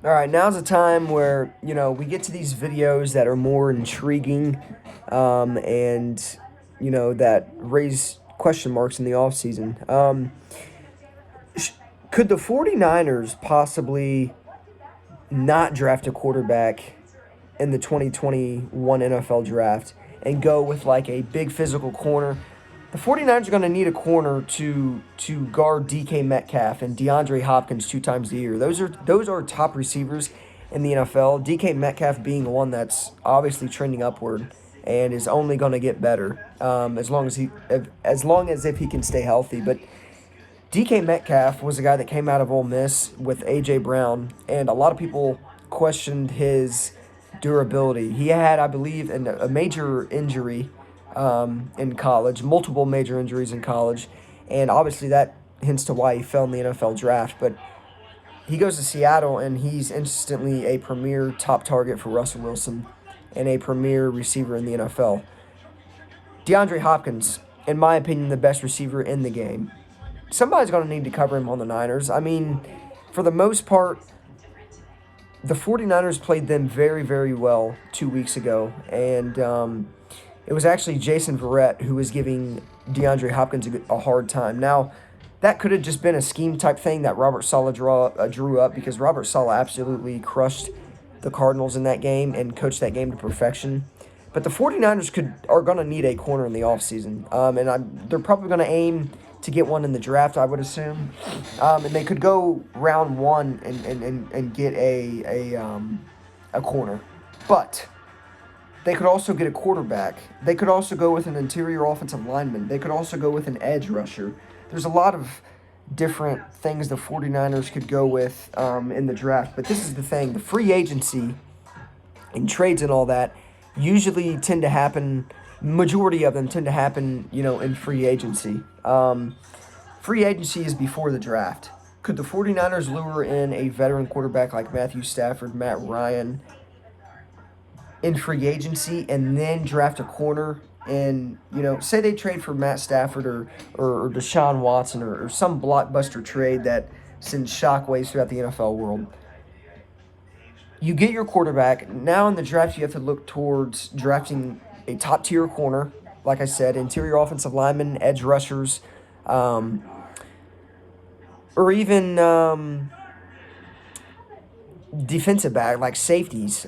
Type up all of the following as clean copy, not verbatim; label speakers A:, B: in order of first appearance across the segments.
A: All right, now's the time where, we get to these videos that are more intriguing and, that raise question marks in the offseason. Could the 49ers possibly not draft a quarterback in the 2021 NFL draft and go with like a big physical corner? The 49ers are going to need a corner to guard DK Metcalf and DeAndre Hopkins two times a year. Those are top receivers in the NFL. DK Metcalf being one that's obviously trending upward and is only going to get better as long as if he can stay healthy. But DK Metcalf was a guy that came out of Ole Miss with AJ Brown, and a lot of people questioned his durability. He had, I believe, a major injury in college, multiple major injuries in college, and obviously that hints to why he fell in the NFL draft. But he goes to Seattle, and he's instantly a premier top target for Russell Wilson and a premier receiver in the NFL. DeAndre Hopkins, in my opinion, the best receiver in the game. Somebody's going to need to cover him on the Niners. I mean, for the most part, the 49ers played them very, very well 2 weeks ago. And it was actually Jason Verrett who was giving DeAndre Hopkins a hard time. Now, that could have just been a scheme type thing that Robert Saleh drew up, because Robert Saleh absolutely crushed the Cardinals in that game and coached that game to perfection. But the 49ers are going to need a corner in the offseason. They're probably going to aim to get one in the draft, I would assume. And they could go round one and get a corner. But they could also get a quarterback. They could also go with an interior offensive lineman. They could also go with an edge rusher. There's a lot of different things the 49ers could go with in the draft. But this is the thing. The free agency and trades and all that usually tend to happen, majority of them tend to happen, in free agency. Free agency is before the draft. Could the 49ers lure in a veteran quarterback like Matthew Stafford, Matt Ryan, in free agency and then draft a corner and, say they trade for Matt Stafford or Deshaun Watson or some blockbuster trade that sends shockwaves throughout the NFL world? You get your quarterback. Now in the draft, you have to look towards drafting a top-tier corner, like I said, interior offensive linemen, edge rushers, or even defensive back, like safeties.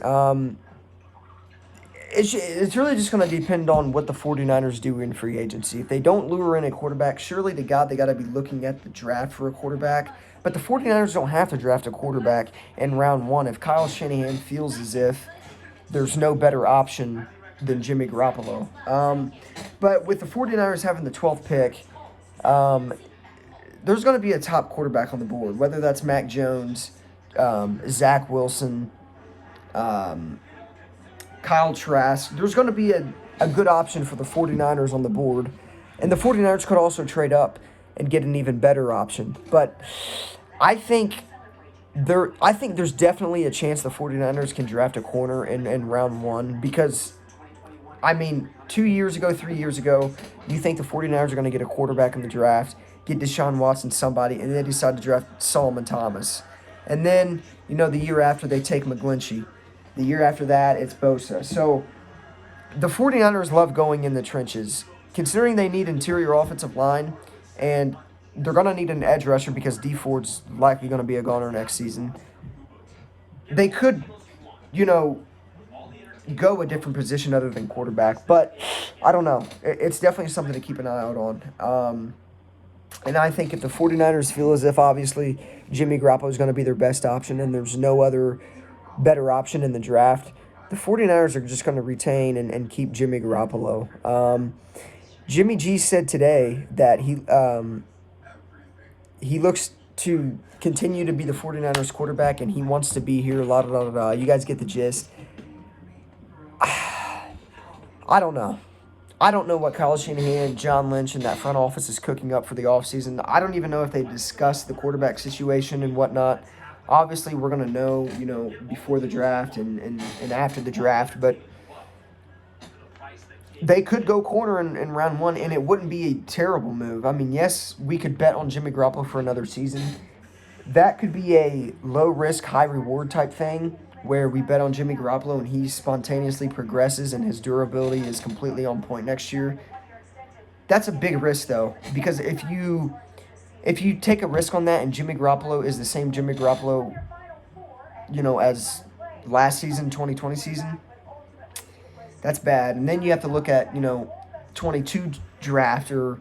A: It's really just going to depend on what the 49ers do in free agency. If they don't lure in a quarterback, surely to God they got to be looking at the draft for a quarterback. But the 49ers don't have to draft a quarterback in round one if Kyle Shanahan feels as if there's no better option than Jimmy Garoppolo. But with the 49ers having the 12th pick, there's going to be a top quarterback on the board, whether that's Mac Jones, Zach Wilson, Kyle Trask. There's going to be a good option for the 49ers on the board. And the 49ers could also trade up and get an even better option. But I think there's definitely a chance the 49ers can draft a corner in round one, because, 2 years ago, 3 years ago, you think the 49ers are going to get a quarterback in the draft, get Deshaun Watson, somebody, and they decide to draft Solomon Thomas. And then, the year after they take McGlinchey. The year after that, it's Bosa. So the 49ers love going in the trenches. Considering they need interior offensive line, and they're going to need an edge rusher because D Ford's likely going to be a goner next season, they could, go a different position other than quarterback. But I don't know. It's definitely something to keep an eye out on. And I think if the 49ers feel as if, obviously, Jimmy Garoppolo is going to be their best option and there's no other better option in the draft, the 49ers are just going to retain and keep Jimmy Garoppolo. Jimmy G said today that he looks to continue to be the 49ers quarterback and he wants to be here, la da da da. You guys get the gist. I don't know. I don't know what Kyle Shanahan, John Lynch, and that front office is cooking up for the offseason. I don't even know if they discussed the quarterback situation and whatnot. Obviously, we're going to know, before the draft and after the draft. But they could go corner in round one, and it wouldn't be a terrible move. Yes, we could bet on Jimmy Garoppolo for another season. that could be a low-risk, high-reward type thing where we bet on Jimmy Garoppolo and he spontaneously progresses and his durability is completely on point next year. That's a big risk, though, because if you take a risk on that and Jimmy Garoppolo is the same Jimmy Garoppolo, as last season, 2020 season, that's bad. And then you have to look at, 22 draft or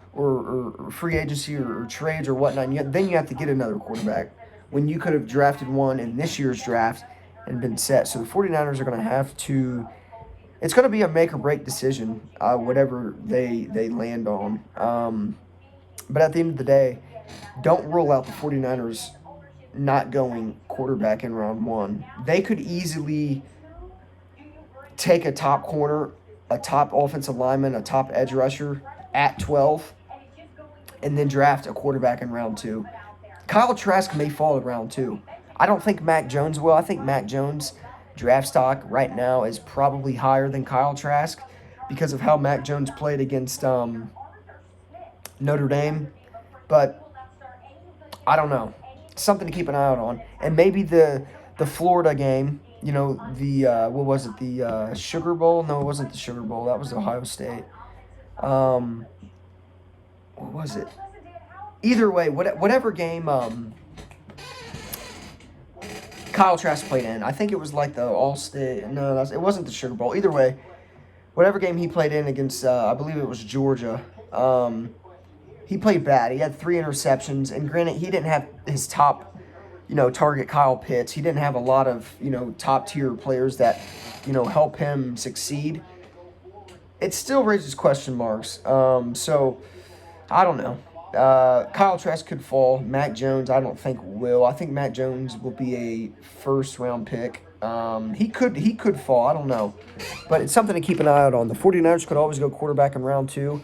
A: free agency or trades or whatnot. And then you have to get another quarterback when you could have drafted one in this year's draft and been set. So the 49ers are going to have to – it's going to be a make or break decision, whatever they land on. But at the end of the day, don't rule out the 49ers not going quarterback in round one. They could easily take a top corner, a top offensive lineman, a top edge rusher at 12, and then draft a quarterback in round two. Kyle Trask may fall in round two. I don't think Mac Jones will. I think Mac Jones' draft stock right now is probably higher than Kyle Trask because of how Mac Jones played against Notre Dame. But I don't know. Something to keep an eye out on. And maybe the Florida game, what was it? The Sugar Bowl? No, it wasn't the Sugar Bowl. That was Ohio State. What was it? Either way, whatever game Kyle Trask played in, I think it was like the All-State. No, it wasn't the Sugar Bowl. Either way, whatever game he played in against, I believe it was Georgia, he played bad. He had 3 interceptions, and granted, he didn't have his top, target Kyle Pitts. He didn't have a lot of, top-tier players that, help him succeed. It still raises question marks. So, I don't know. Kyle Trask could fall. Mac Jones, I don't think will. I think Mac Jones will be a first-round pick. He could fall. I don't know. But it's something to keep an eye out on. The 49ers could always go quarterback in round two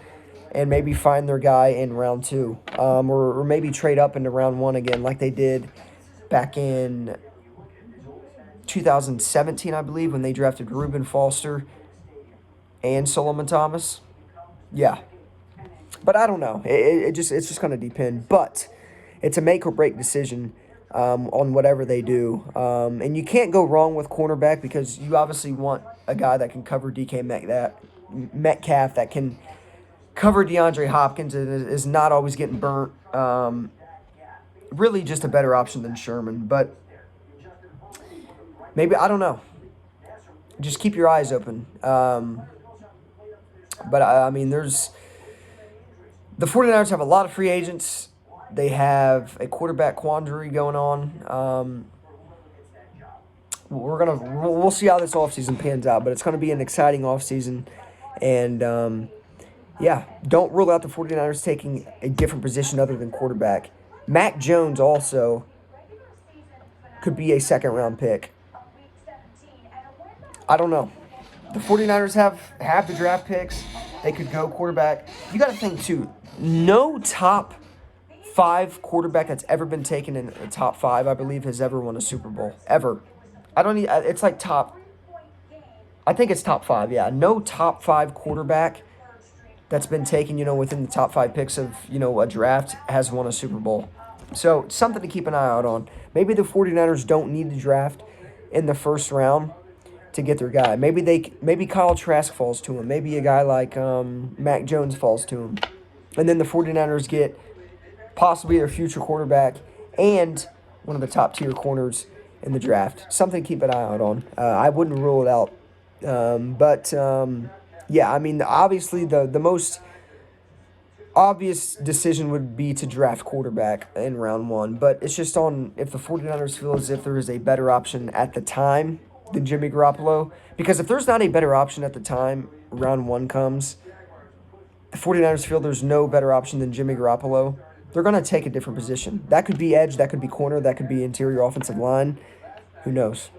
A: and maybe find their guy in round two. Or maybe trade up into round one again like they did back in 2017, I believe, when they drafted Reuben Foster and Solomon Thomas. Yeah. But I don't know. It's just going to depend. But it's a make or break decision on whatever they do. And you can't go wrong with cornerback because you obviously want a guy that can cover DK Metcalf, that can cover DeAndre Hopkins and is not always getting burnt. Really just a better option than Sherman. But maybe, I don't know. Just keep your eyes open. But, I mean, the 49ers have a lot of free agents. They have a quarterback quandary going on. We'll see how this offseason pans out, but it's going to be an exciting offseason. And, don't rule out the 49ers taking a different position other than quarterback. Mac Jones also could be a second-round pick. I don't know. The 49ers have the draft picks. They could go quarterback. You got to think, too, no top 5 quarterback that's ever been taken in the top 5, I believe, has ever won a Super Bowl. Ever. It's like I think it's top 5, yeah. No top 5 quarterback that's been taken, within the top 5 picks of, a draft has won a Super Bowl. So, something to keep an eye out on. Maybe the 49ers don't need to draft in the first round to get their guy. Maybe Kyle Trask falls to him. Maybe a guy like Mac Jones falls to him. And then the 49ers get possibly their future quarterback and one of the top-tier corners in the draft. Something to keep an eye out on. I wouldn't rule it out. Obviously the most obvious decision would be to draft quarterback in round one. But it's just on if the 49ers feel as if there is a better option at the time than Jimmy Garoppolo. Because if there's not a better option at the time round one comes, the 49ers feel there's no better option than Jimmy Garoppolo, they're going to take a different position. That could be edge, that could be corner, that could be interior offensive line. Who knows?